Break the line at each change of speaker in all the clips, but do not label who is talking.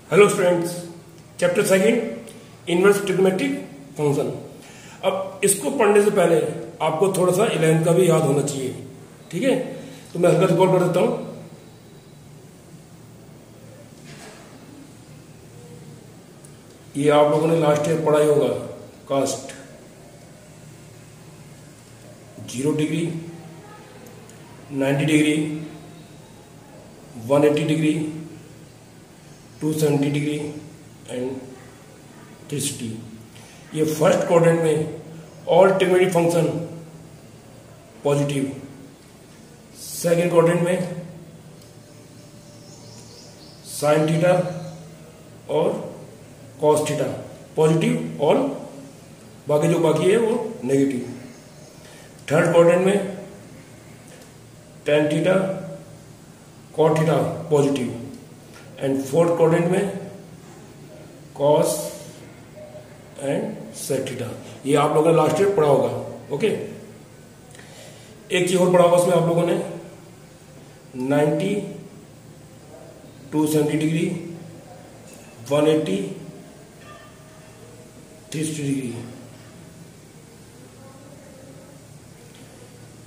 Hello students, chapter second inverse trigonometric function. अब इसको पढ़ने से पहले आपको थोड़ा सा 11th का भी याद होना चाहिए, ठीक है? तो मैं हल्का रिकॉल कर देता हूं। ये आप लोगों ने लास्ट ईयर पढ़ा ही होगा। कास्ट 0 डिग्री, 90 डिग्री, 180 डिग्री, 270 डिग्री एंड 360। ये फर्स्ट क्वाड्रेंट में all trigonometric function positive, second quadrant में साइन थीटा और कॉस थीटा पॉजिटिव और बाकी जो बाकी है वो नेगेटिव। थर्ड क्वाड्रेंट में tan theta cot theta positive and fourth quadrant में कॉस एंड सेक थीटा। ये आप लोगों ने लास्ट ईयर पढ़ा होगा। ओके, एक चीज और पढ़ा होगा उसमें आप लोगों ने 90, 270 डिग्री, 180, 360 डिग्री।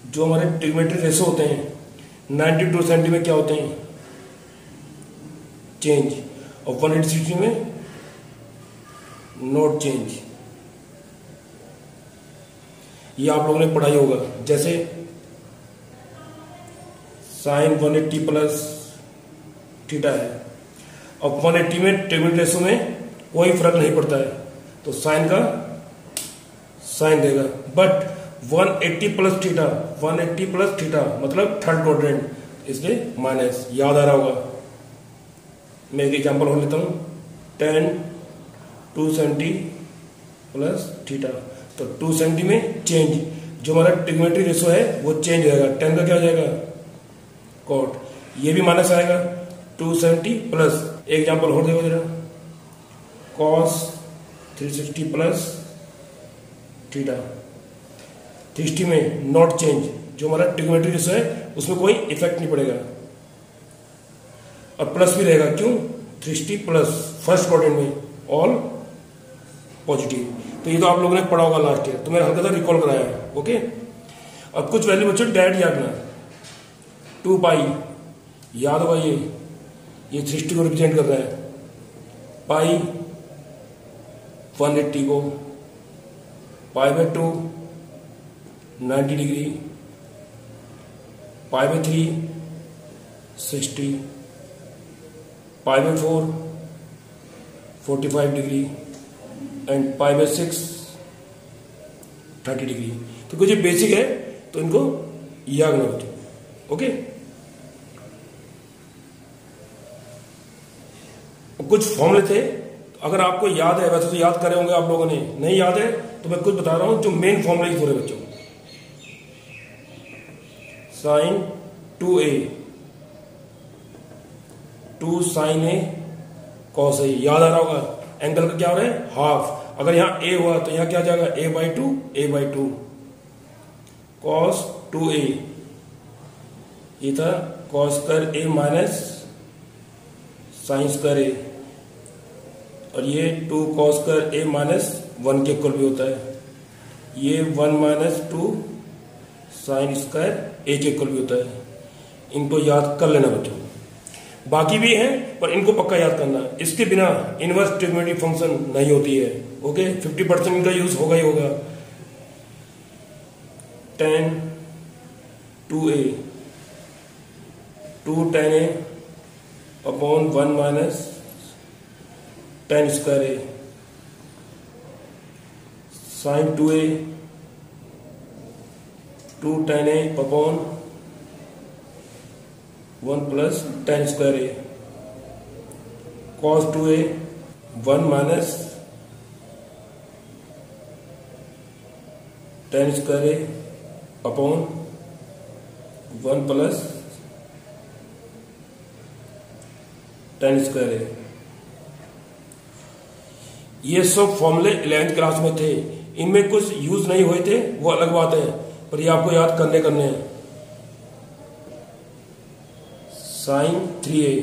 जो हमारे ट्रिग्नोमेट्रिक रेशो होते हैं 90 टू 270 में क्या होते हैं? चेंज, और 180 में नोट चेंज। ये आप लोगों ने पढ़ाई होगा। जैसे साइन 180 प्लस थीटा है, और 180 में ट्रिग्नोमेट्रिक रेशो में कोई फर्क नहीं पड़ता है, तो साइन का साइन देगा। But 180 plus theta, 180 plus theta मतलब थर्ड क्वाड्रेंट, इसलिए माइनस। याद आ रहा होगा। मैं एक एग्जांपल और लेता हूं। 10, 270 प्लस थीटा, तो 270 में चेंज, जो हमारा ट्रिग्नोमेट्रिक रेशो है वो चेंज हो जाएगा। 10 का क्या हो जाएगा? कॉट। ये भी माइनस आएगा। 270 प्लस, एक एग्जांपल और देखो जरा, कॉस 360 प्लस थीटा। 360 में नॉट चेंज, जो हमारा ट्रिग्नोमेट्रिक रेशो है उसमें कोई इफेक्ट नहीं पड़ेगा, और प्लस भी रहेगा। क्यों? 360 प्लस फर्स्ट क्वाड्रेंट में ऑल पॉजिटिव। तो ये तो आप लोगों ने पढ़ा होगा लास्ट ईयर, तो मैंने हल्का सा रिकॉल कराया है। ओके, अब कुछ वैल्यू बच्चों डायरेक्ट याद ना। 2 पाई याद होगा, ये 360 को रिप्रेजेंट कर रहा है। पाई 180 को, pi by 2 90 degree, pi by 3 60, pi by 4 45 degree and pi by 6 30 degree. तो कुछ ये बेसिक है, तो इनको याद ना होती। ओके, कुछ फॉर्मूले थे, अगर आपको याद है, वैसे तो याद करे होंगे आप लोगों ने, नहीं याद है तो मैं कुछ बता रहा हूं जो मेन फॉर्मूले पूरे बच्चों। Sign 2a, 2 sign A cos A. याद आ रहा होगा। एंगल का क्या हो रहा है? हाफ। अगर यहां a हुआ तो यहां क्या आ जाएगा? a/2 cos 2a। ये था cos square a minus sine square a, और ये 2 कॉस स्क्वायर a माइनस 1 के इक्वल भी होता है। ये 1 माइनस 2 साइन स्क्वायर a के इक्वल भी होता है। इनको याद कर लेना बच्चों। बाकी भी हैं पर इनको पक्का याद करना। इसके बिना इनवर्स ट्रिग्नोमेट्रिक फंक्शन नहीं होती है। ओके, 50% इनका यूज होगा ही होगा। 10 2a, 2 tan a upon 1 minus tan square a, sine 2a 2 tan a upon 1 plus tan square a, cos 2a 1 minus tan square a upon 1 plus tan square a। ये सब फॉर्मूले 11th class में थे। इनमें कुछ use नहीं हुए थे, वो अलग बात है, पर ये आपको याद करने हैं। Sine 3a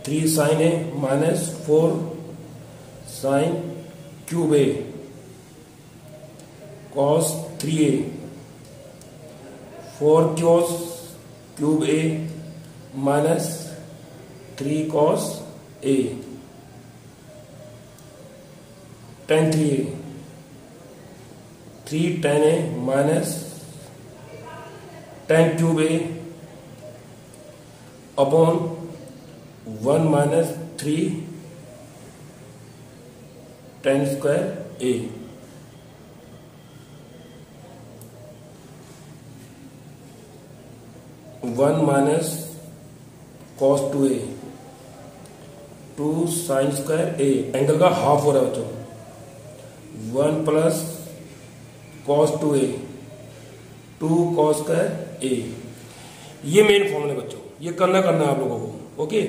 3 sine a minus 4 sine cube a cos 3a 4 cos cube a minus 3 cos a tan 3a 3 tan a minus tan cube a upon 1 minus 3 tan square a. One minus cos 2a 2 sine square a, angle का half हो रहा है बच्चों। 1 plus cos 2a 2 cos square a. ये main formula बच्चों, ये करना है आप लोगों को। ओके,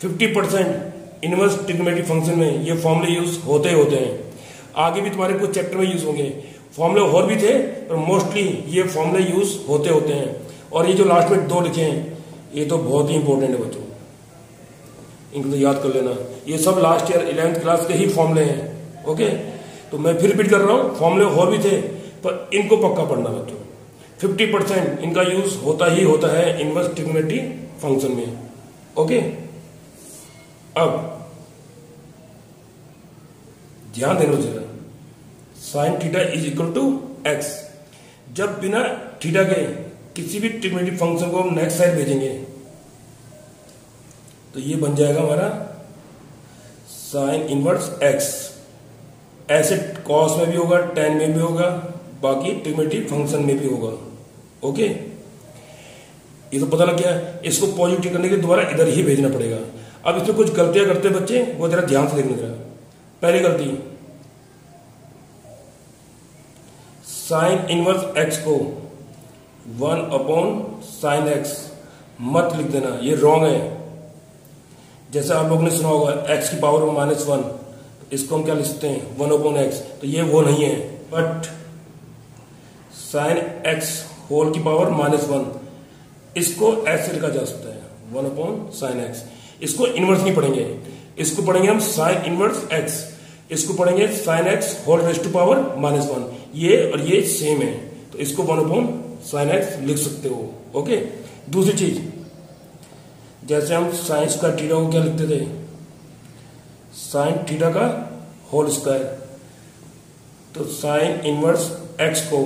50% इनवर्स ट्रिग्नोमेट्रिक फंक्शन में ये फॉर्मूले यूज होते हैं। आगे भी तुम्हारे कुछ चैप्टर में यूज होंगे। फॉर्मूले और भी थे पर मोस्टली ये फॉर्मूले यूज होते हैं। और ये जो लास्ट में 2 लिखे हैं ये तो बहुत ही इंपॉर्टेंट है बच्चों, इनको तो याद कर लेना। ये सब लास्ट ईयर 11th क्लास के ही फॉर्मूले हैं। ओके, तो मैं फिर रिपीट कर रहा हूं, फॉर्मूले और भी थे पर इनको पक्का पढ़ना बच्चों। 50% इनका यूज होता है इनवर्स ट्रिग्नोमेट्रिक फंक्शन में। ओके, अब ध्यान देना जरा, sine theta is equal to x. जब बिना थीटा के किसी भी ट्रिग्नोमेट्रिक फंक्शन को हम नेक्स्ट साइड भेजेंगे तो ये बन जाएगा हमारा साइन इनवर्स एक्स। ऐसे कॉस में भी होगा, टेन में भी होगा, बाकी ट्रिग्नोमेट्रिक फंक्शन में भी होगा। ओके, ये तो पता लग गया। इसको पॉजिटिव करने के लिए दोबारा इधर ही भेजना पड़ेगा। अब इसमें कुछ गलतियां करते बच्चे, वो जरा ध्यान से देखना जरा। पहली गलती, साइन इनवर्स एक्स को 1 अपॉन साइन एक्स मत लिख देना, ये रॉन्ग है। जैसे आप लोगों ने सुना होगा एक्स की पावर -1, इसको हम क्या लिख सकते हैं 1 अपॉन एक्स, तो ये वो नहीं है। बट साइन एक्स होल की पावर -1, इसको ऐसे लिखा जा सकता है 1 अपॉन साइन एक्स। इसको इनवर्स नहीं पढ़ेंगे, इसको पढ़ेंगे हम साइन इनवर्स एक्स। इसको पढ़ेंगे sine x whole raise to power -1। ये और ये सेम है, तो इसको 1 अपॉन साइन एक्स लिख सकते हो। ओके, दूसरी चीज, जैसे हम साइन स्क्वायर थीटा को क्या लिखते थे, साइन थीटा का होल स्क्वायर, तो साइन इनवर्स एक्स को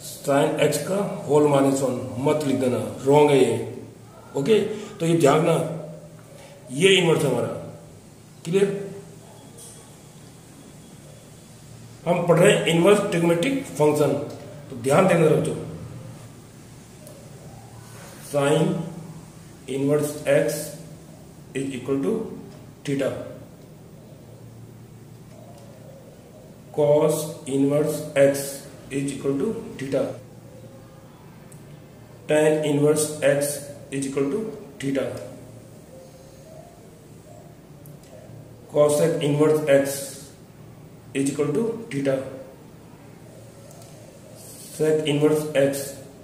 साइन एक्स का होल -1 मत लिख देना, रॉन्ग है ये। ओके, तो ये ध्यान रखना, ये इनवर्स है हमारा। क्लियर? हम पढ़ रहे हैं इनवर्स ट्रिग्नोमेट्रिक फंक्शन, तो ध्यान देना बच्चों। Sine inverse x is equal to theta, cos inverse x is equal to theta, tan inverse x is equal to theta, cosec inverse x is equal to theta, sec inverse x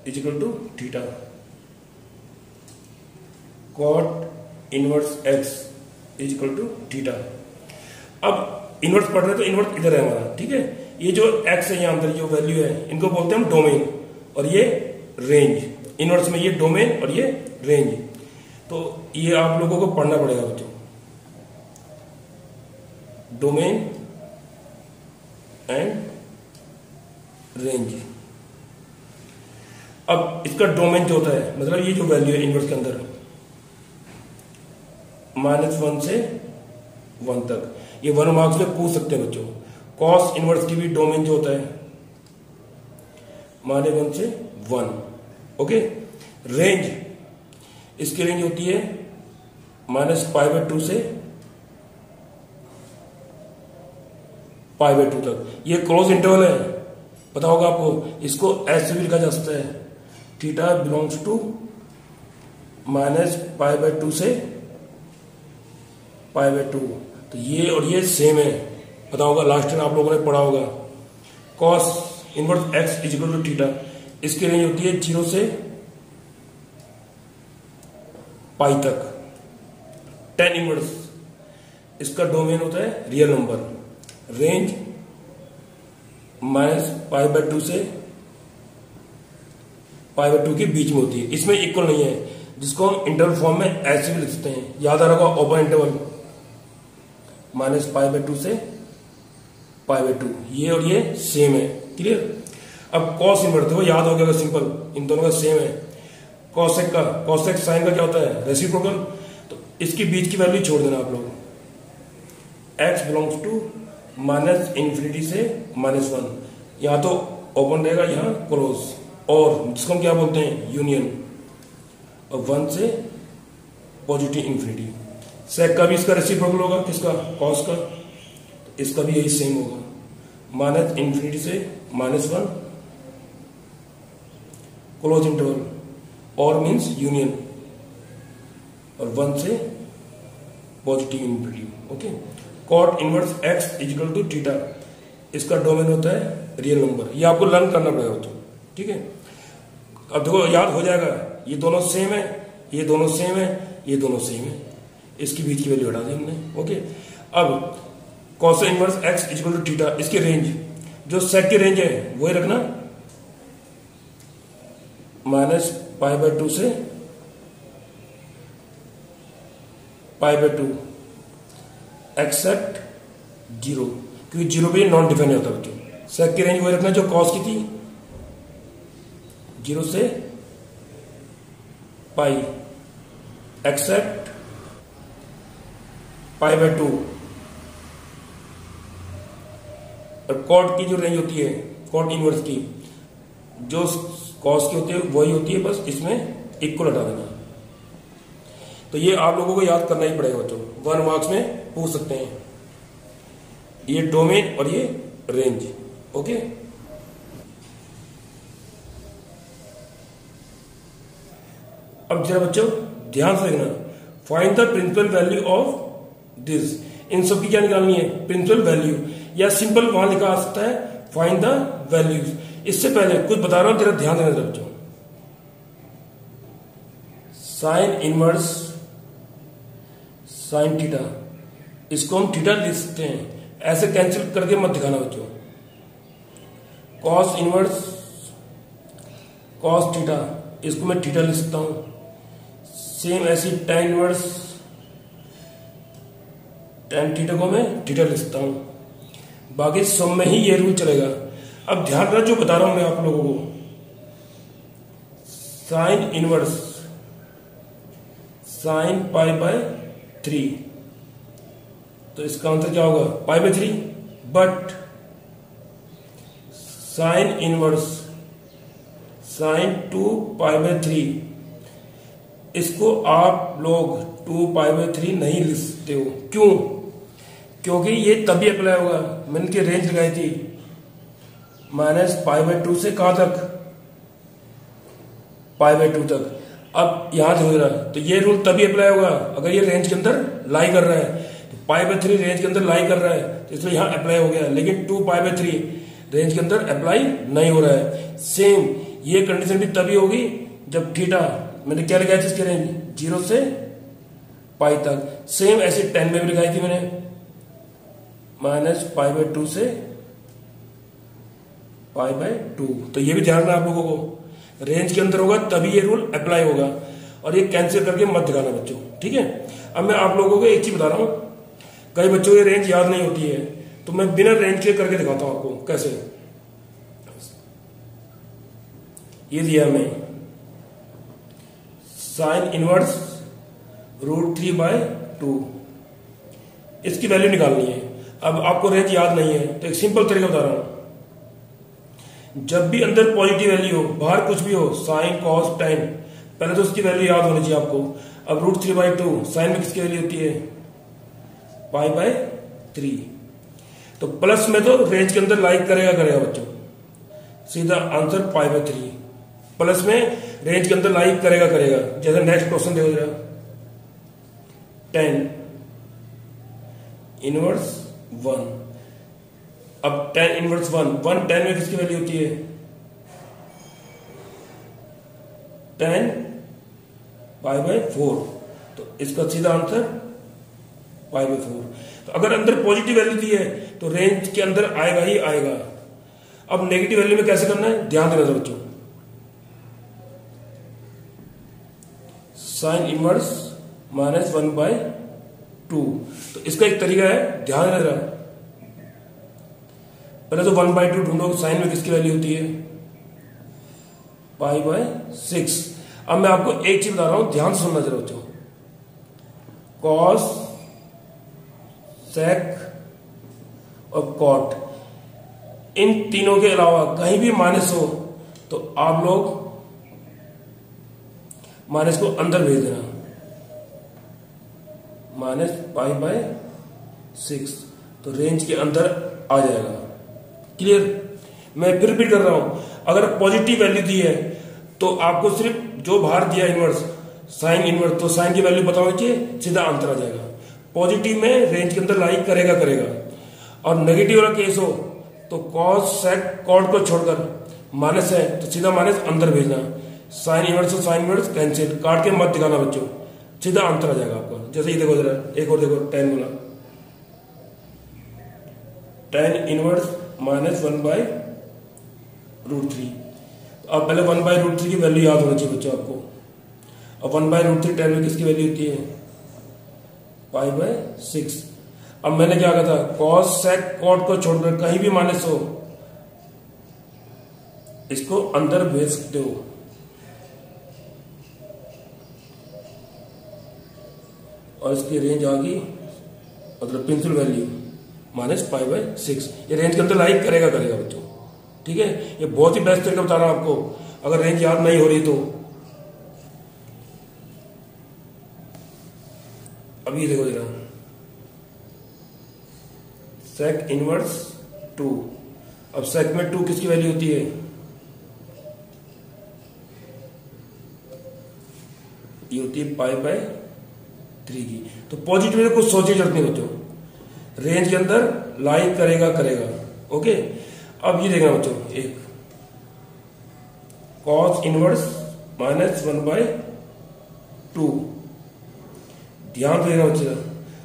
is equal to theta, cot inverse x is equal to theta. अब inverse पढ़ रहे हैं तो inverse इधर है हमारा, ठीक है। ये जो एक्स है यहां अंदर जो वैल्यू है, इनको बोलते हैं हम डोमेन, और ये रेंज। इनवर्स में ये डोमेन और ये रेंज, तो ये आप लोगों को पढ़ना पड़ेगा बच्चों, डोमेन एंड रेंज। अब इसका डोमेन जो होता है, मतलब ये जो वैल्यू है इनवर्स के अंदर -1 से 1 तक, ये 1 मार्क्स में पूछ सकते हैं बच्चों। कॉस इनवर्स की भी डोमेन जो होता है -1 से 1। ओके, रेंज, इसकी रेंज होती है -π/2 से π/2 तक। ये क्लोज इंटरवल है, पता होगा आपको। इसको ऐसे भी लिखा जा सकता है, थीटा बिलोंग्स टू -π/2 से π/2। तो ये और ये सेम है, पता होगा, लास्ट टाइम आप लोगों ने पढ़ा होगा। Cos inverse x is equal to theta, इसकी रेंज होती है 0 से पाई तक। टेन इनवर्स, इसका डोमेन होता है रियल नंबर, रेंज -π/2 से π/2 के बीच में होती है, इसमें इक्वल नहीं है, जिसको हम इंटरवल फॉर्म में ऐसे भी लिख सकते हैं, याद आ रहा होगा ओपन इंटरवल -π/2 से π/2, ये और ये सेम है, क्लियर। अब कॉस इनवर्स देखो याद हो गया सिंपल, इन दोनों का सेम है, कॉसेक साइन का क्या होता है रेसिप्रोकल, तो इसके बीच की वैल्यू छोड़ देना आप लोग, x बिलोंग्स टू -∞ से -1, यहां तो ओपन रहेगा यहां क्लोज, और जिसको हम क्या बोलते हैं यूनियन, और 1 से पॉजिटिव इन्फिनिटी। सेक का भी इसका रेसिप्रोकल होगा, किसका कॉस का, तो इसका भी यही सेम होगा, -∞ से -1 क्लोज इंटरवल, और मीन्स यूनियन, और 1 से positive infinity. Okay, cot inverse x equal to theta, इसका डोमेन होता है रियल नंबर, ये आपको लर्न करना पड़ेगा तो, ठीक है। अब देखो याद हो जाएगा, ये दोनों सेम है, ये दोनों सेम है, ये दोनों सेम है, इसकी बीच की वैल्यू हटा दी हमने। ओके, अब cos inverse x equal to theta, इसकी रेंज जो सेक की रेंज है वही रखना, -π/2 से π/2 एक्सेप्ट 0, क्योंकि 0 पे नॉन डिफाइन होता है बच्चों। सेक की रेंज वही रखना जो कॉस की थी, 0 से π एक्सेप्ट π/2, और कॉट की जो रेंज होती है कॉट इनवर्स की, जो कॉस की होती है वही होती है, बस इसमें इक्वल हटा देना। तो ये आप लोगों को याद करना ही पड़ेगा बच्चों, 1 मार्क्स में पूछ सकते हैं, ये डोमेन और ये रेंज। ओके, अब जरा बच्चों ध्यान से देखना, find the principal value of this, इन सब की क्या निकालनी है प्रिंसिपल वैल्यू, या सिंपल वहां लिखा आ सकता है फाइंड द वैल्यूज। इससे पहले कुछ बता रहा हूं, जरा ध्यान देना बच्चों। साइन इनवर्स साइन थीटा, इसको हम थीटा लिख सकते हैं, ऐसे कैंसिल करके मत दिखाना बच्चों। कॉस इनवर्स कॉस थीटा, इसको मैं थीटा लिख सकता हूं, सेम ऐसी tan इनवर्स tan थीटा को मैं थीटा लिख सकता हूं, बाकी सब में ही ये रूल चलेगा। अब ध्यान रखना जो बता रहा हूं मैं आप लोगों को, साइन इनवर्स साइन π/3, तो इसका आंसर क्या होगा π/3, बट साइन इनवर्स साइन 2π/3, इसको आप लोग 2π/3 नहीं लिख सकते हो, क्यों? क्योंकि ये तभी अप्लाई होगा, मैंने की रेंज लगाई थी -π/2 से कहां तक π/2 तक। अब यहां से हो रहा है, तो ये रूल तभी अप्लाई होगा अगर ये रेंज के अंदर लाई कर रहा है, तो π/3 रेंज के अंदर लाई कर रहा है, तो इसलिए यहां अप्लाई हो गया, लेकिन 2π/3 रेंज के अंदर अप्लाई नहीं हो रहा है। सेम ये कंडीशन भी तभी होगी जब थीटा, मैंने क्या लगाया था इसकी रेंज 0 से π तक, सेम ऐसे 10 में भी लगाई थी मैंने, -π/2 से π/2। तो ये भी ध्यान रखना आप लोगों को, रेंज के अंदर होगा तभी ये रूल अप्लाई होगा, और ये कैंसिल करके मत दिखाना बच्चों, ठीक है। अब मैं आप लोगों को एक चीज बता रहा हूं, कई बच्चों को रेंज याद नहीं होती है, तो मैं बिना रेंज के करके दिखाता हूं आपको कैसे। ये दिया मैं साइन इनवर्स √3/2, इसकी वैल्यू निकालनी है। अब आपको रेंज याद नहीं है तो एक सिंपल तरीका बता रहा हूं, जब भी अंदर पॉजिटिव वैल्यू हो, बाहर कुछ भी हो, साइन कॉस tan, पहले तो उसकी वैल्यू याद होनी चाहिए आपको। अब √3/2 साइन में किसकी वैल्यू होती है π/3, तो प्लस में तो रेंज के अंदर लाइक करेगा बच्चों, सीधा आंसर π/3, प्लस में रेंज के अंदर लाइक करेगा। जैसे नेक्स्ट क्वेश्चन देखो जरा, tan इनवर्स 1, अब tan इनवर्स 1 tan में किसकी वैल्यू होती है tan π/4, तो इसका सीधा आंसर पाई बाय 4। तो अगर अंदर पॉजिटिव वैल्यू दी है तो रेंज के अंदर आएगा ही आएगा। अब नेगेटिव वैल्यू में कैसे करना है, ध्यान देना बच्चों। Sine inverse minus 1/2। तो इसका एक तरीका है, ध्यान देना। पहले तो 1/2 ढूंढो, साइन में किसकी वैल्यू होती है, पाई बाय 6। अब मैं आपको एक चीज बता रहा हूं, ध्यान से सुनना जरा बच्चों। कॉस, सेक और कॉट, इन तीनों के अलावा कहीं भी माइनस हो तो आप लोग माइनस को अंदर भेज देना, माइनस पाई बाय 6, तो रेंज के अंदर आ जाएगा। क्लियर? मैं फिर रिपीट कर रहा हूं, अगर पॉजिटिव वैल्यू दी है तो आपको सिर्फ जो बाहर दिया इनवर्स, साइन इनवर्स, तो साइन की वैल्यू बताओ कि सीधा आंसर आ जाएगा। पॉजिटिव में रेंज के अंदर लाइक करेगा करेगा, और नेगेटिव वाला केस हो तो कॉस, सेक, कॉट को छोड़कर माइनस है तो सीधा माइनस अंदर भेजना। साइन इनवर्स और साइन इनवर्स कैंसिल, काट के मत दिखाना बच्चों, सीधा आंसर आ जाएगा आपका। जैसे ये देखो जरा, एक और देखो, tan बोला, tan इनवर्स माइनस 1/√3। अब पहले 1/√3 की वैल्यू याद होना चाहिए बच्चों आपको। अब 1/√3 tan में किसकी वैल्यू होती है, पाई बाय 6। अब मैंने क्या कहा था, कॉस, सेक, कॉट को छोड़कर कहीं भी माइनस हो इसको अंदर भेज सकते हो। और इसकी रेंज आ गई, मतलब principal value minus pi by 6। ये रेंज के अंदर लाइक करेगा करेगा बच्चों, ठीक है। ये बहुत ही बेस्ट तरीका बता रहा हूं आपको, अगर रेंज याद नहीं हो रही तो। अभी देखो जरा, सेक इनवर्स 2। अब सेक में 2 किसकी वैल्यू होती है, ये होती है पाई बाय 3 की। तो पॉजिटिव में कुछ सोचे जरूरत नहीं बच्चों, रेंज के अंदर लाइक करेगा करेगा। ओके, अब ये देखना बच्चों, एक कॉस इनवर्स माइनस 1/2, ध्यान देना बच्चों।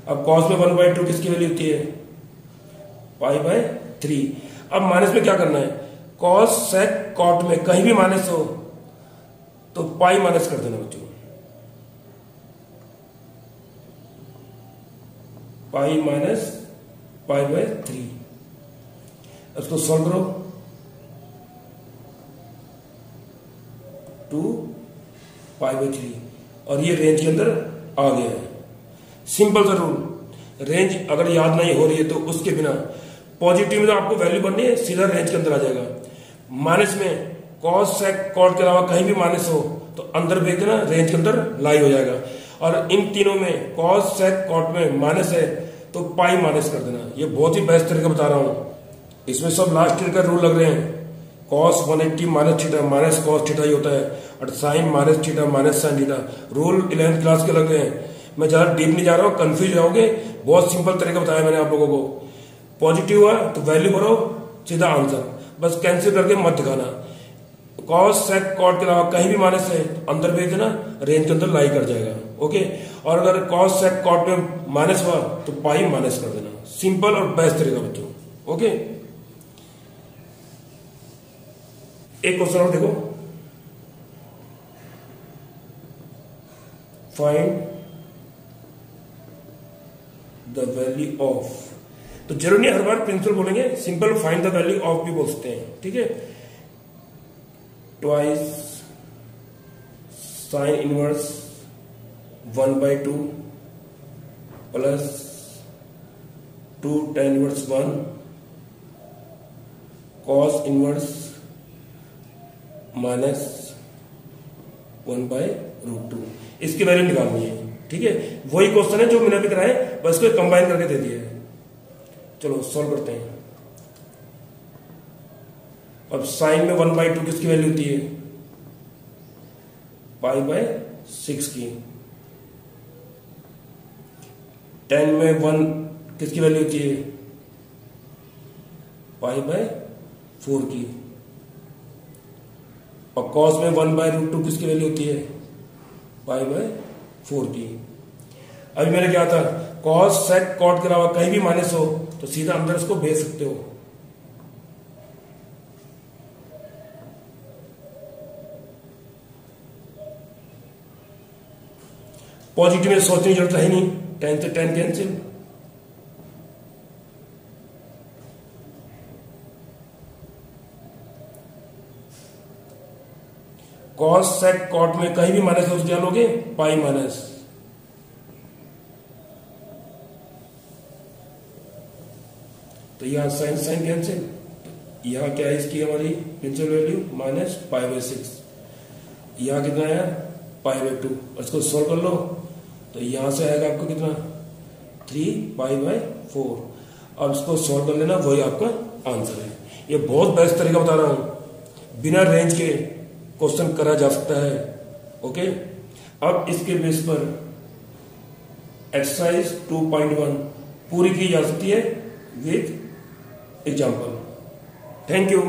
अब कॉस में 1/2 किसकी वैल्यू होती है, पाई बाय 3। अब माइनस में क्या करना है, कॉस, सेक, कॉट में कहीं भी माइनस हो तो पाई माइनस कर देना बच्चों, पाई माइनस पाई बाय 3। इसको सॉल्व करो, 2 पाई बाय 3, और ये रेंज के अंदर आ गया है। सिंपल सा रूल, रेंज अगर याद नहीं हो रही है तो उसके बिना पॉजिटिव में तो आपको वैल्यू बननी है, सीधा रेंज के अंदर आ जाएगा। माइनस में कॉस, सेक, कॉट के अलावा कहीं भी माइनस हो तो अंदर भेज देना, रेंज के अंदर लाई हो जाएगा। और इन तीनों में कॉस, सेक, कॉट में माइनस है तो पाई माइनस कर देना। ये बहुत ही बेस्ट तरीका बता रहा हूं, इसमें सब लास्ट ईयर का रूल लग रहे हैं। Cos 180 minus theta minus cos theta ही होता है, और sine minus theta minus sine theta, rule 11th class के लग रहे हैं। मैं ज्यादा डीप नहीं जा रहा हूँ, कंफ्यूज रहोगे। बहुत सिंपल तरीका बताया मैंने आप लोगों को। पॉजिटिव हुआ तो वैल्यू भरो, सीधा आंसर, बस कैंसिल करके मत दिखाना। कॉस, सेक, कॉट के अलावा कहीं भी माइनस है तो अंदर भेज देना, रेंज के अंदर लाई कर जाएगा। ओके, और अगर कॉस, सेक, कॉट में माइनस हुआ तो पाई माइनस कर देना। सिंपल और बेस्ट तरीका बच्चों। ओके, एक क्वेश्चन और देखो, फाइंड द वैल्यू ऑफ। तो जरूरी नहीं हर बार प्रिंसिपल बोलेंगे, simple find the value of भी बोल सकते हैं, ठीक है। Twice sine inverse 1/2 plus 2 tan inverse 1 cos inverse minus 1/√2। इसकी वैल्यू निकालनी है, ठीक है। वही क्वेश्चन है जो मैंने अभी कराया, बस को कंबाइन करके दे दिया है। चलो सॉल्व करते हैं। अब साइन में 1/2 किसकी वैल्यू होती है, पाई बाय 6 की। tan में 1 किसकी वैल्यू होती है, पाई बाय 4 की। और cos में 1/√2 किसकी वैल्यू होती है, पाई बाय 4 की। अभी मैंने क्या था, कॉस सेक कॉट के अलावा कहीं भी माइनस हो तो सीधा अंदर इसको भेज सकते हो। पॉजिटिव में सोचने की जरूरत है नहीं, 10 से 10 कैंसिल। कॉस सेक कॉट में कहीं भी माइनस हो तो क्या लोगे, पाई माइनस। तो यहां साइन साइन कैंसिल, यहां क्या है इसकी हमारी प्रिंसिपल वैल्यू -π/6, यहां कितना है π/2। इसको सोल्व कर लो तो यहां से आएगा आपको कितना 3π/4। अब इसको सोल्व कर लेना, वही आपका आंसर है। ये बहुत बेस्ट तरीका बता रहा हूं, बिना रेंज के क्वेश्चन करा जा सकता है। ओके, अब इसके बेस पर एक्सरसाइज 2.1 पूरी की जा सकती है विद एग्जाम्पल। Thank you.